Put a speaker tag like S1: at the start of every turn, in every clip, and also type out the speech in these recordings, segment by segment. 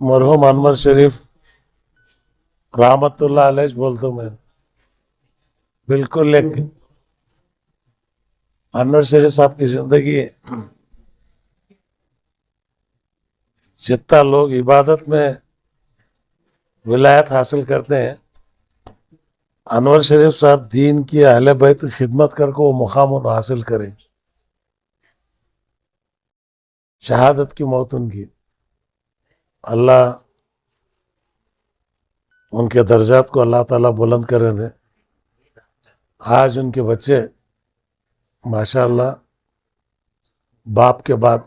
S1: مرحوم انور شریف رحمت اللہ علیہ بولتا ہوں میں بالکل ایک انور شریف صاحب کی زندگی ہے جتنا لوگ عبادت میں ولایت حاصل کرتے ہیں انور شریف صاحب دین کی اہل بیت کی خدمت کر کے وہ مقام ان حاصل کریں شہادت کی موت ان کی اللہ ان کے درجات کو اللہ تعالیٰ بلند کرے دیں آج ان کے بچے ماشاء اللہ باپ کے بعد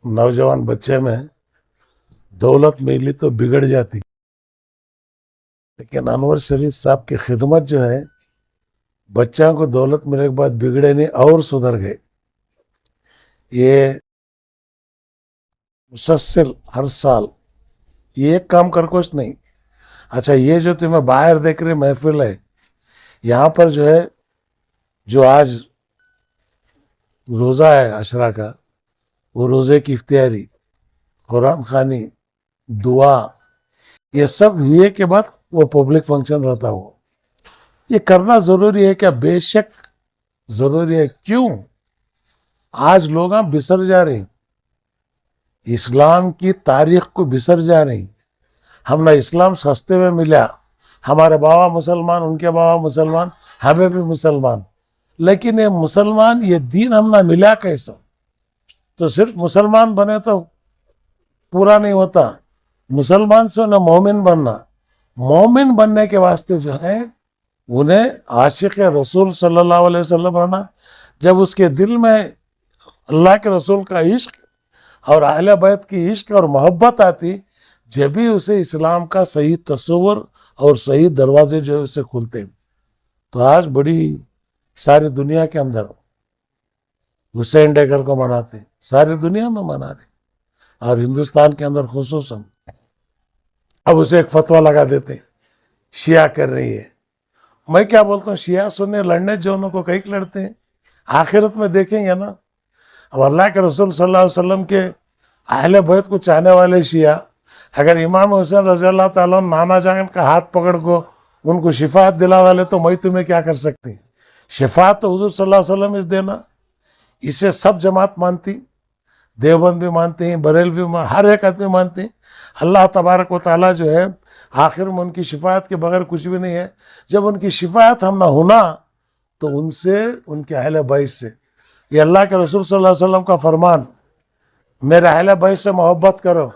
S1: نوجوان بچے میں دولت ملی تو بگڑ جاتی لیکن انور شریف صاحب کی خدمت جو ہے بچوں کو دولت ملنے کے بعد بگڑے نہیں اور سدھر گئے یہ مسلسل ہر سال یہ ایک کام کر کچھ نہیں اچھا یہ جو تمہیں باہر دیکھ رہے محفل ہے یہاں پر جو ہے جو آج روزہ ہے عشرہ کا وہ روزے کی افطاری قرآن خوانی دعا یہ سب ہوئے کے بعد وہ پبلک فنکشن رہتا ہو یہ کرنا ضروری ہے کیا بے شک ضروری ہے کیوں آج لوگ بسر جا رہے ہیں اسلام کی تاریخ کو بسر جا رہے ہیں ہم نے اسلام سستے میں ملا ہمارے بابا مسلمان ان کے بابا مسلمان ہمیں بھی مسلمان لیکن یہ مسلمان یہ دین ہم نے ملا کیسا تو صرف مسلمان بنے تو پورا نہیں ہوتا مسلمان سے نہ مومن بننا مومن بننے کے واسطے جو ہے انہیں عاشق رسول صلی اللہ علیہ وسلم رہنا جب اس کے دل میں اللہ کے رسول کا عشق اور اہل بیت کی عشق اور محبت آتی جب بھی اسے اسلام کا صحیح تصور اور صحیح دروازے جو ہے اسے کھلتے تو آج بڑی ساری دنیا کے اندر حسین ڈیگر کو مناتے ساری دنیا میں منا رہے اور ہندوستان کے اندر خصوصاً اب اسے ایک فتویٰ لگا دیتے شیعہ کر رہی ہے میں کیا بولتا ہوں شیعہ سننے لڑنے جو انہوں کو کئی لڑتے ہیں آخرت میں دیکھیں گے نا اب اللہ کے رسول صلی اللہ علیہ وسلم کے اہل بیت کو چاہنے والے شیعہ اگر امام حسین رضی اللہ تعالیٰ نانا جان کا ہاتھ پکڑ کو ان کو شفاعت دلا والے تو میں تمہیں کیا کر سکتی شفاعت تو حضور صلی اللہ علیہ وسلم اس دینا اسے سب جماعت مانتی دیوبند بھی مانتے ہیں بریل بھی ہر ایک آدمی مانتے ہیں اللہ تبارک و تعالیٰ جو ہے آخر میں ان کی شفاعت کے بغیر کچھ بھی نہیں ہے جب ان کی شفاعت ہم نہ ہونا تو ان سے ان کے اہل بیت سے یہ اللہ کے رسول صلی اللہ علیہ وسلم کا فرمان میرے اہل بیت سے محبت کرو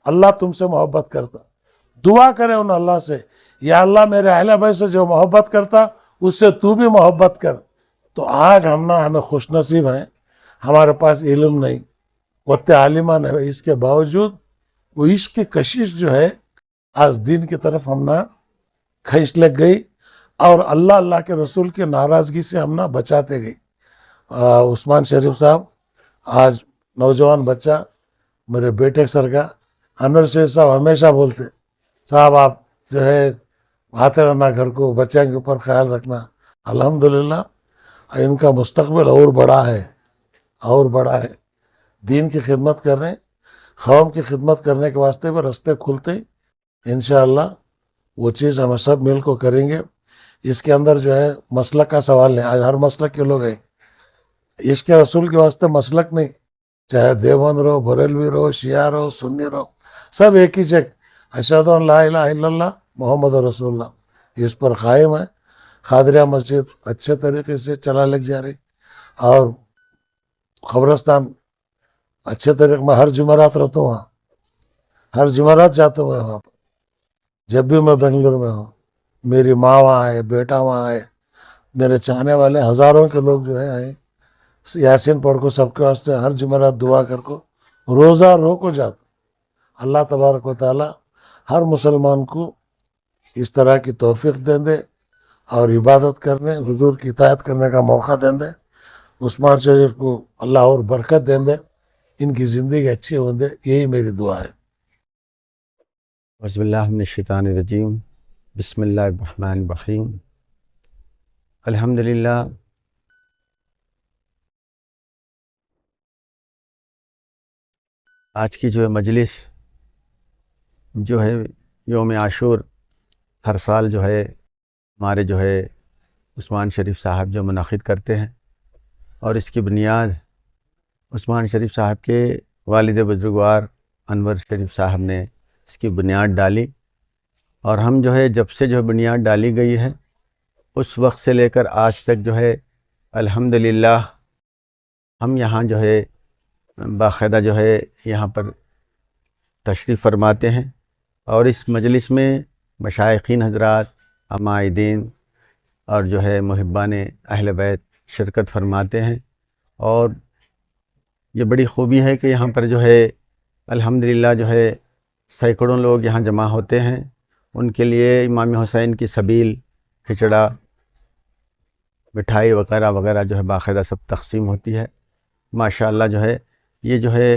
S1: اللہ تم سے محبت کرتا دعا کرے ان اللہ سے یا اللہ میرے اہل بیت سے جو محبت کرتا اس سے تو بھی محبت کر تو آج ہمیں خوش نصیب ہیں ہمارے پاس علم نہیں وقت عالمان ہے اس کے باوجود وہ عشق کی کشش جو ہے آج دین کی طرف کھینچ لگ گئی اور اللہ کے رسول کی ناراضگی سے بچاتے گئی عثمان شریف صاحب آج نوجوان بچہ میرے بیٹے سر کا انور شریف صاحب ہمیشہ بولتے صاحب آپ جو ہے آتے رہنا گھر کو بچوں کے اوپر خیال رکھنا الحمدللہ ان کا مستقبل اور بڑا ہے دین کی خدمت کر رہے ہیں قوم کی خدمت کرنے کے واسطے بھی رستے کھلتے انشاءاللہ وہ چیز ہم سب مل کو کریں گے اس کے اندر جو ہے مسلک کا سوال نہیں آج ہر مسلک کے لوگ ہیں عشق رسول کے واسطے مسلک نہیں چاہے دیوبند رہو بریلوی رہو شیعہ رہو سنی رہو سب ایک ہی چیک اشہد ان لا الہ الا اللہ محمد رسول اللہ اس پر قائم ہے قادریہ مسجد اچھے طریقے سے چلا لگ جا رہی اور قبرستان اچھے طریقے میں ہر جمعرات رہتا ہوں وہاں ہر جمعرات جاتا ہوں وہاں پر جب بھی میں بنگلور میں ہوں میری ماں وہاں آئے بیٹا وہاں آئے میرے چاہنے والے ہزاروں کے لوگ جو ہے آئے یاسین پڑھ کو سب کے واسطے ہر جمعرات دعا کر کو روزہ رو کو جاتا اللہ تبارک و تعالی ہر مسلمان کو اس طرح کی توفیق دیں دے اور عبادت کرنے حضور کی اطاعت کرنے کا موقع دیں دے عثمان شریف کو اللہ اور برکت دیں دے ان کی زندگی اچھی ہو دے یہی میری دعا ہے
S2: اعوذ باللہ من الشیطان الرجیم بسم اللہ الرحمن الرحیم الحمدللہ آج کی جو مجلس جو ہے یوم عاشور ہر سال جو ہے ہمارے جو ہے عثمان شریف صاحب جو منعقد کرتے ہیں، اور اس کی بنیاد عثمان شریف صاحب کے والد بزرگوار انور شریف صاحب نے اس کی بنیاد ڈالی، اور ہم جو ہے جب سے جو بنیاد ڈالی گئی ہے اس وقت سے لے کر آج تک جو ہے الحمدللہ ہم یہاں جو ہے باقاعدہ جو ہے یہاں پر تشریف فرماتے ہیں، اور اس مجلس میں مشائقین حضرات، عمائدین اور جو ہے محبان اہل بیت شرکت فرماتے ہیں، اور یہ بڑی خوبی ہے کہ یہاں پر جو ہے الحمدللہ جو ہے سینکڑوں لوگ یہاں جمع ہوتے ہیں، ان کے لیے امام حسین کی سبیل، کھچڑا، مٹھائی وغیرہ وغیرہ جو ہے باقاعدہ سب تقسیم ہوتی ہے۔ ماشاءاللہ جو ہے یہ جو ہے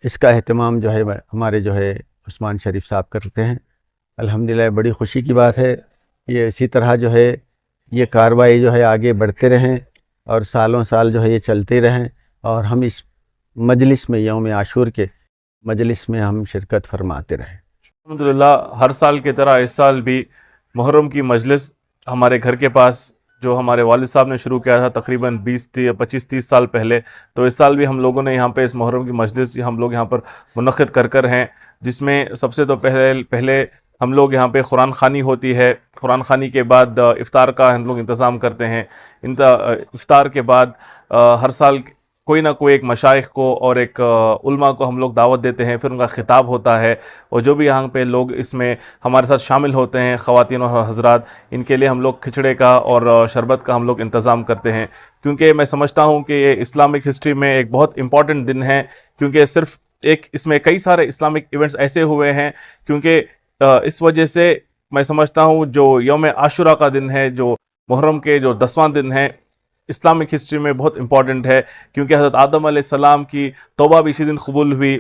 S2: اس کا اہتمام جو ہے ہمارے جو ہے عثمان شریف صاحب کرتے ہیں۔ الحمدللہ بڑی خوشی کی بات ہے، یہ اسی طرح جو ہے یہ کارروائی جو ہے آگے بڑھتے رہیں اور سالوں سال جو ہے یہ چلتے رہیں، اور ہم اس مجلس میں یوم عاشور کے مجلس میں ہم شرکت فرماتے رہیں۔
S3: الحمدللہ ہر سال کی طرح اس سال بھی محرم کی مجلس ہمارے گھر کے پاس جو ہمارے والد صاحب نے شروع کیا تھا تقریباً 25-30 سال پہلے، تو اس سال بھی ہم لوگوں نے یہاں پہ اس محرم کی مجلس ہم لوگ یہاں پر منعقد کر ہیں، جس میں سب سے تو پہلے ہم لوگ یہاں پہ قرآن خوانی ہوتی ہے۔ قرآن خوانی کے بعد افطار کا ہم لوگ انتظام کرتے ہیں۔ افطار کے بعد ہر سال کوئی نہ کوئی ایک مشائخ کو اور ایک علماء کو ہم لوگ دعوت دیتے ہیں، پھر ان کا خطاب ہوتا ہے، اور جو بھی یہاں پہ لوگ اس میں ہمارے ساتھ شامل ہوتے ہیں، خواتین اور حضرات، ان کے لیے ہم لوگ کھچڑے کا اور شربت کا ہم لوگ انتظام کرتے ہیں، کیونکہ میں سمجھتا ہوں کہ یہ اسلامک ہسٹری میں ایک بہت امپورٹنٹ دن ہے، کیونکہ صرف اس میں کئی سارے اسلامک ایونٹس ایسے ہوئے ہیں، کیونکہ اس وجہ سے میں سمجھتا ہوں جو یوم عاشورہ کا دن ہے، جو محرم کے جو 10واں دن ہے، اسلامک ہسٹری میں بہت امپورٹنٹ ہے، کیونکہ حضرت آدم علیہ السلام کی توبہ بھی اسی دن قبول ہوئی،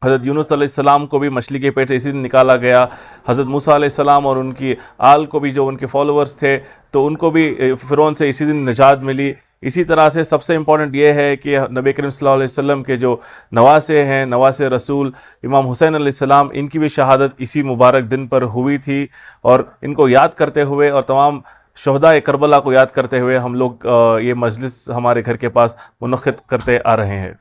S3: حضرت یونس علیہ السلام کو بھی مچھلی کے پیٹ سے اسی دن نکالا گیا، حضرت موسیٰ علیہ السلام اور ان کی آل کو بھی جو ان کے فالوورز تھے تو ان کو بھی فرعون سے اسی دن نجات ملی۔ اسی طرح سے سب سے امپورٹنٹ یہ ہے کہ نبی کریم صلی اللہ علیہ وسلم کے جو نواسے ہیں، نواسے رسول امام حسین علیہ السلام، ان کی بھی شہادت اسی مبارک دن پر ہوئی تھی، اور ان کو یاد کرتے ہوئے اور تمام شہدائے کربلا کو یاد کرتے ہوئے ہم لوگ یہ مجلس ہمارے گھر کے پاس منعقد کرتے آ رہے ہیں۔